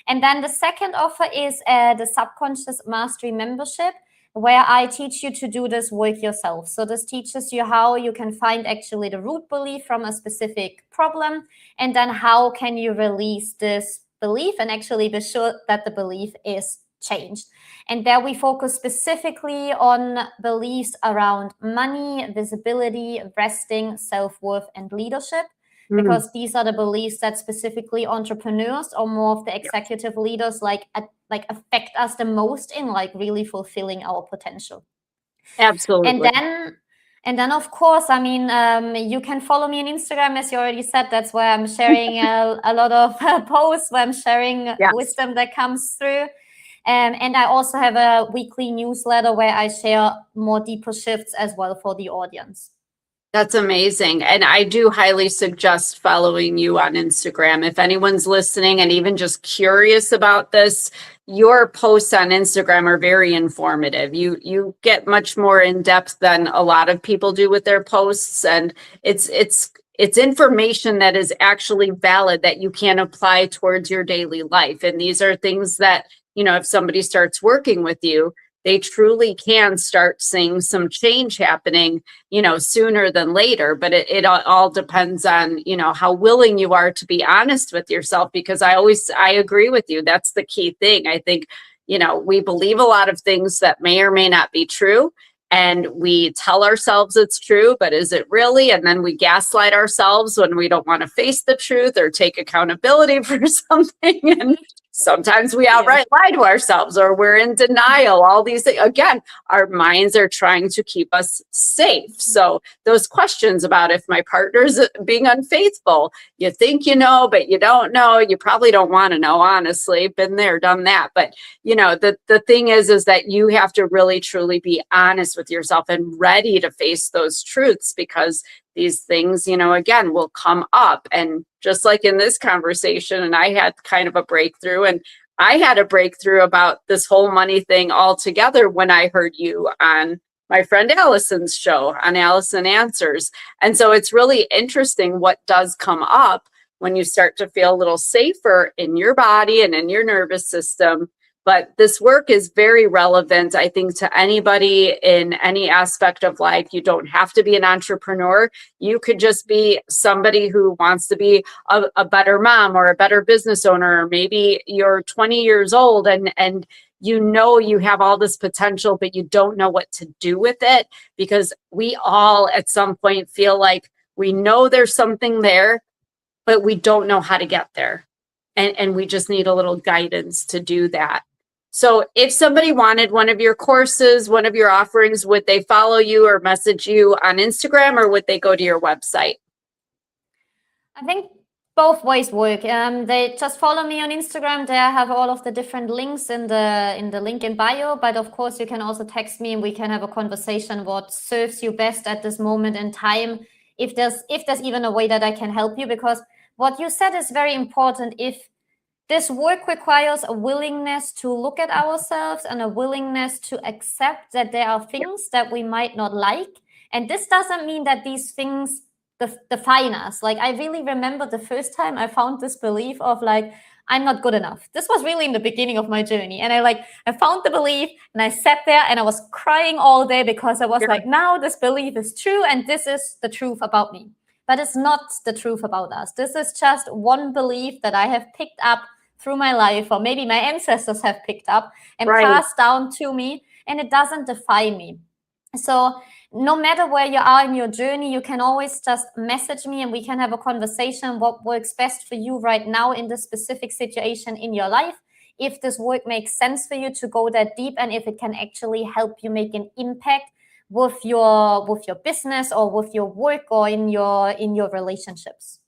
And then the second offer is the Subconscious Mastery Membership, where I teach you to do this work yourself. So this teaches you how you can find actually the root belief from a specific problem, and then how can you release this belief and actually be sure that the belief is changed. And there we focus specifically on beliefs around money, visibility, resting, self-worth, and leadership. because these are the beliefs that specifically entrepreneurs or more of the executive leaders like affect us the most in like really fulfilling our potential. Absolutely. And then, of course, I mean, you can follow me on Instagram, as you already said. That's where I'm sharing a lot of posts, where I'm sharing wisdom that comes through. And I also have a weekly newsletter where I share more deeper shifts as well for the audience. That's amazing. And I do highly suggest following you on Instagram. If anyone's listening and even just curious about this, your posts on Instagram are very informative. You get much more in depth than a lot of people do with their posts. And it's information that is actually valid that you can apply towards your daily life. And these are things that, you know, if somebody starts working with you, they truly can start seeing some change happening, you know, sooner than later. But it all depends on, you know, how willing you are to be honest with yourself, because I agree with you. That's the key thing. I think, you know, we believe a lot of things that may or may not be true. And we tell ourselves it's true, but is it really? And then we gaslight ourselves when we don't want to face the truth or take accountability for something. And sometimes we outright lie to ourselves, or we're in denial. All these things. Again, our minds are trying to keep us safe. So those questions about if my partner's being unfaithful, you think you know, but you don't know. You probably don't want to know, honestly. Been there, done that. But you know, the thing is that you have to really, truly be honest with yourself and ready to face those truths, because these things, you know, again, will come up. And just like in this conversation, and I had kind of a breakthrough, and I had a breakthrough about this whole money thing altogether when I heard you on my friend Allison's show, on Allison Answers. And so it's really interesting what does come up when you start to feel a little safer in your body and in your nervous system. But this work is very relevant, I think, to anybody in any aspect of life. You don't have to be an entrepreneur. You could just be somebody who wants to be a better mom or a better business owner. Or maybe you're 20 years old and you know you have all this potential, but you don't know what to do with it, because we all at some point feel like we know there's something there, but we don't know how to get there. And we just need a little guidance to do that. So if somebody wanted one of your courses, one of your offerings, would they follow you or message you on Instagram, or would they go to your website? I think both ways work. They just follow me on Instagram. There I have all of the different links in the link in bio. But of course, you can also text me and we can have a conversation what serves you best at this moment in time. If there's even a way that I can help you, because what you said is very important. If this work requires a willingness to look at ourselves and a willingness to accept that there are things that we might not like. And this doesn't mean that these things define us. Like, I really remember the first time I found this belief of like, I'm not good enough. This was really in the beginning of my journey. And I found the belief and I sat there and I was crying all day, because I was like, now this belief is true and this is the truth about me. But it's not the truth about us. This is just one belief that I have picked up through my life, or maybe my ancestors have picked up and passed down to me, and it doesn't define me. So no matter where you are in your journey, you can always just message me and we can have a conversation what works best for you right now in the specific situation in your life. If this work makes sense for you to go that deep, and if it can actually help you make an impact with your business or with your work or in your relationships.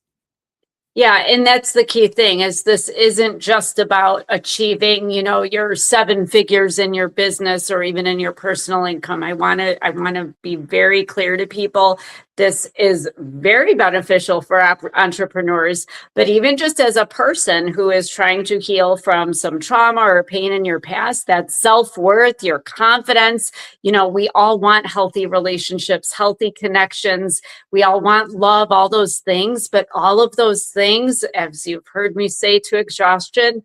Yeah, and that's the key thing, is this isn't just about achieving, you know, your 7 figures in your business or even in your personal income. I want to be very clear to people. This is very beneficial for entrepreneurs, but even just as a person who is trying to heal from some trauma or pain in your past, that self-worth, your confidence, you know, we all want healthy relationships, healthy connections. We all want love, all those things, but all of those things, as you've heard me say to exhaustion,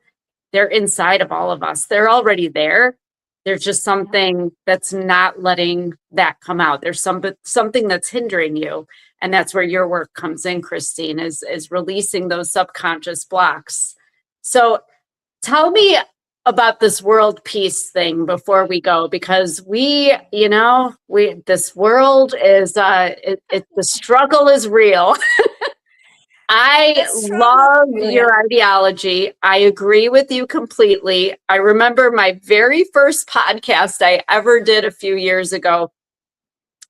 they're inside of all of us. They're already there. There's just something that's not letting that come out. There's something that's hindering you. And that's where your work comes in, Christine, is releasing those subconscious blocks. So tell me about this world peace thing before we go, because this world is, the struggle is real. I That's true. love Brilliant. your ideology. I agree with you completely. I remember my very first podcast I ever did a few years ago.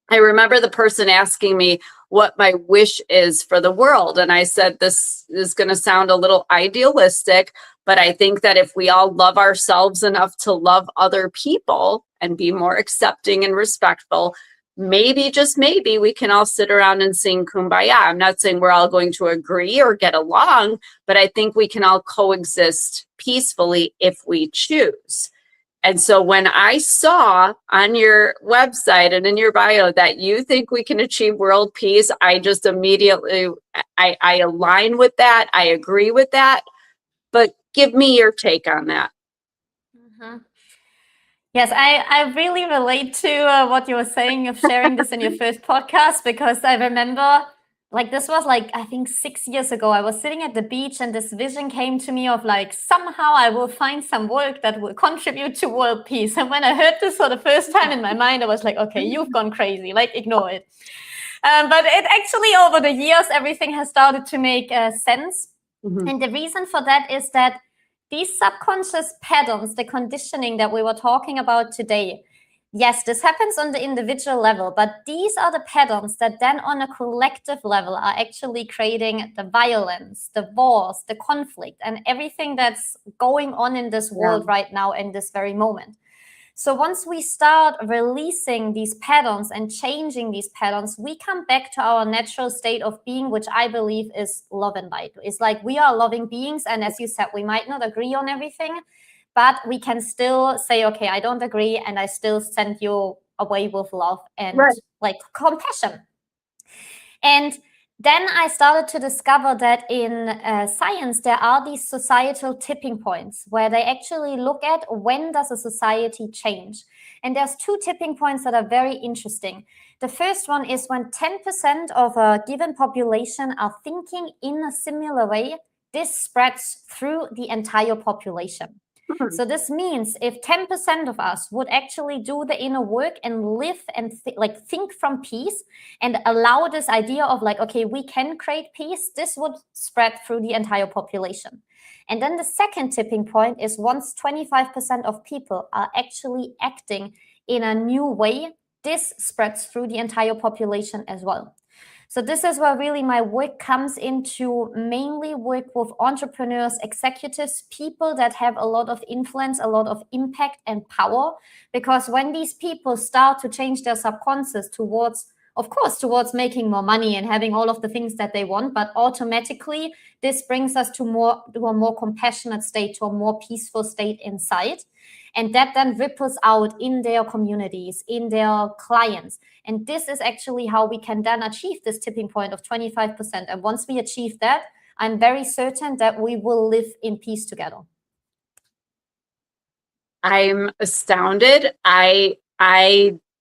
I remember the person asking me what my wish is for the world. And I said, this is going to sound a little idealistic, but I think that if we all love ourselves enough to love other people and be more accepting and respectful, maybe, just maybe, we can all sit around and sing Kumbaya. I'm not saying we're all going to agree or get along, but I think we can all coexist peacefully if we choose. And so when I saw on your website and in your bio that you think we can achieve world peace, I just immediately, I align with that. I agree with that. But give me your take on that. Mhm. Yes, I really relate to what you were saying of sharing this in your first podcast, because I remember, like, this was like, I think 6 years ago, I was sitting at the beach and this vision came to me of like, somehow I will find some work that will contribute to world peace. And when I heard this for the first time in my mind, I was like, okay, you've gone crazy, like, ignore it. But it actually, over the years, everything has started to make sense. Mhm. And the reason for that is that these subconscious patterns, the conditioning that we were talking about today, yes, this happens on the individual level, but these are the patterns that then on a collective level are actually creating the violence, the wars, the conflict, and everything that's going on in this world right now in this very moment. So once we start releasing these patterns and changing these patterns, we come back to our natural state of being, which I believe is love and light. It's like we are loving beings. And as you said, we might not agree on everything, but we can still say, okay, I don't agree. And I still send you away with love and like compassion. And then I started to discover that in science, there are these societal tipping points where they actually look at when does a society change. And there's 2 tipping points that are very interesting. The first one is when 10% of a given population are thinking in a similar way, this spreads through the entire population. So this means if 10% of us would actually do the inner work and live and think from peace and allow this idea of like, okay, we can create peace, this would spread through the entire population. And then the second tipping point is once 25% of people are actually acting in a new way, this spreads through the entire population as well. So this is where really my work comes into, mainly work with entrepreneurs, executives, people that have a lot of influence, a lot of impact and power. Because when these people start to change their subconscious towards, of course, towards making more money and having all of the things that they want, but automatically this brings us to a more compassionate state, to a more peaceful state inside. And that then ripples out in their communities, in their clients. And this is actually how we can then achieve this tipping point of 25%. And once we achieve that, I'm very certain that we will live in peace together. I'm astounded. I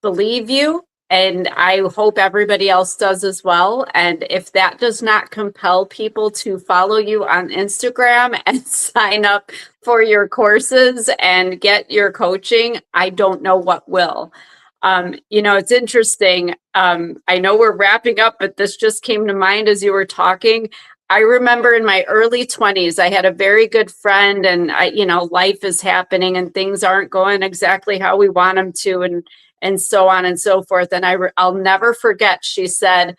believe you, and I hope everybody else does as well. And if that does not compel people to follow you on Instagram and sign up for your courses and get your coaching, I don't know what will. It's interesting. I know we're wrapping up, but this just came to mind as you were talking. I remember in my early 20s, I had a very good friend, and life is happening and things aren't going exactly how we want them to, and so on and so forth. And I'll never forget, she said,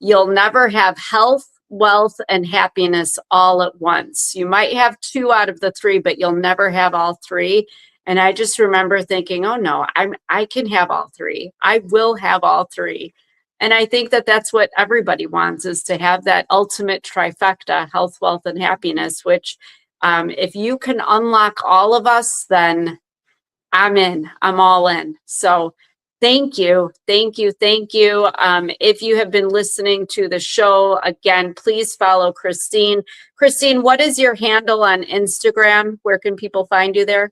you'll never have health, wealth, and happiness all at once. You might have 2 out of the 3, but you'll never have all 3. And I just remember thinking, oh no, I can have all 3. I will have all 3. And I think that that's what everybody wants, is to have that ultimate trifecta, health, wealth, and happiness, which if you can unlock all of us, then I'm in, I'm all in. So thank you. Thank you. Thank you. If you have been listening to the show, again, please follow Christine. Christine, what is your handle on Instagram? Where can people find you there?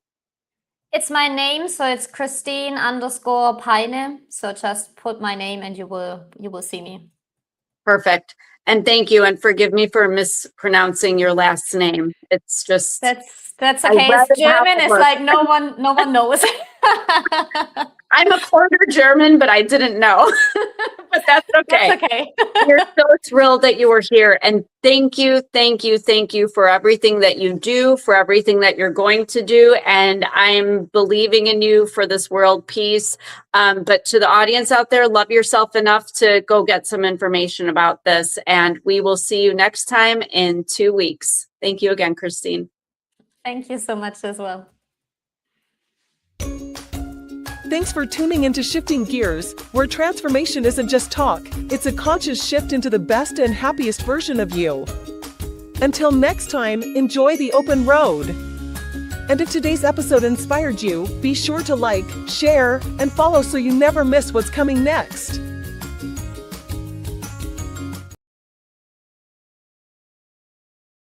It's my name, so it's Christine_Peine. So just put my name and you will see me. Perfect. And thank you. And forgive me for mispronouncing your last name. It's just that's okay. It's German. It's like no one knows. I'm a quarter German, but I didn't know. But that's okay. That's okay. We're so thrilled that you were here. And thank you for everything that you do, for everything that you're going to do. And I'm believing in you for this world peace. But to the audience out there, love yourself enough to go get some information about this. And we will see you next time in 2 weeks. Thank you again, Christine. Thank you so much as well. Thanks for tuning into Shifting Gears, where transformation isn't just talk, it's a conscious shift into the best and happiest version of you. Until next time, enjoy the open road. And if today's episode inspired you, be sure to like, share, and follow so you never miss what's coming next.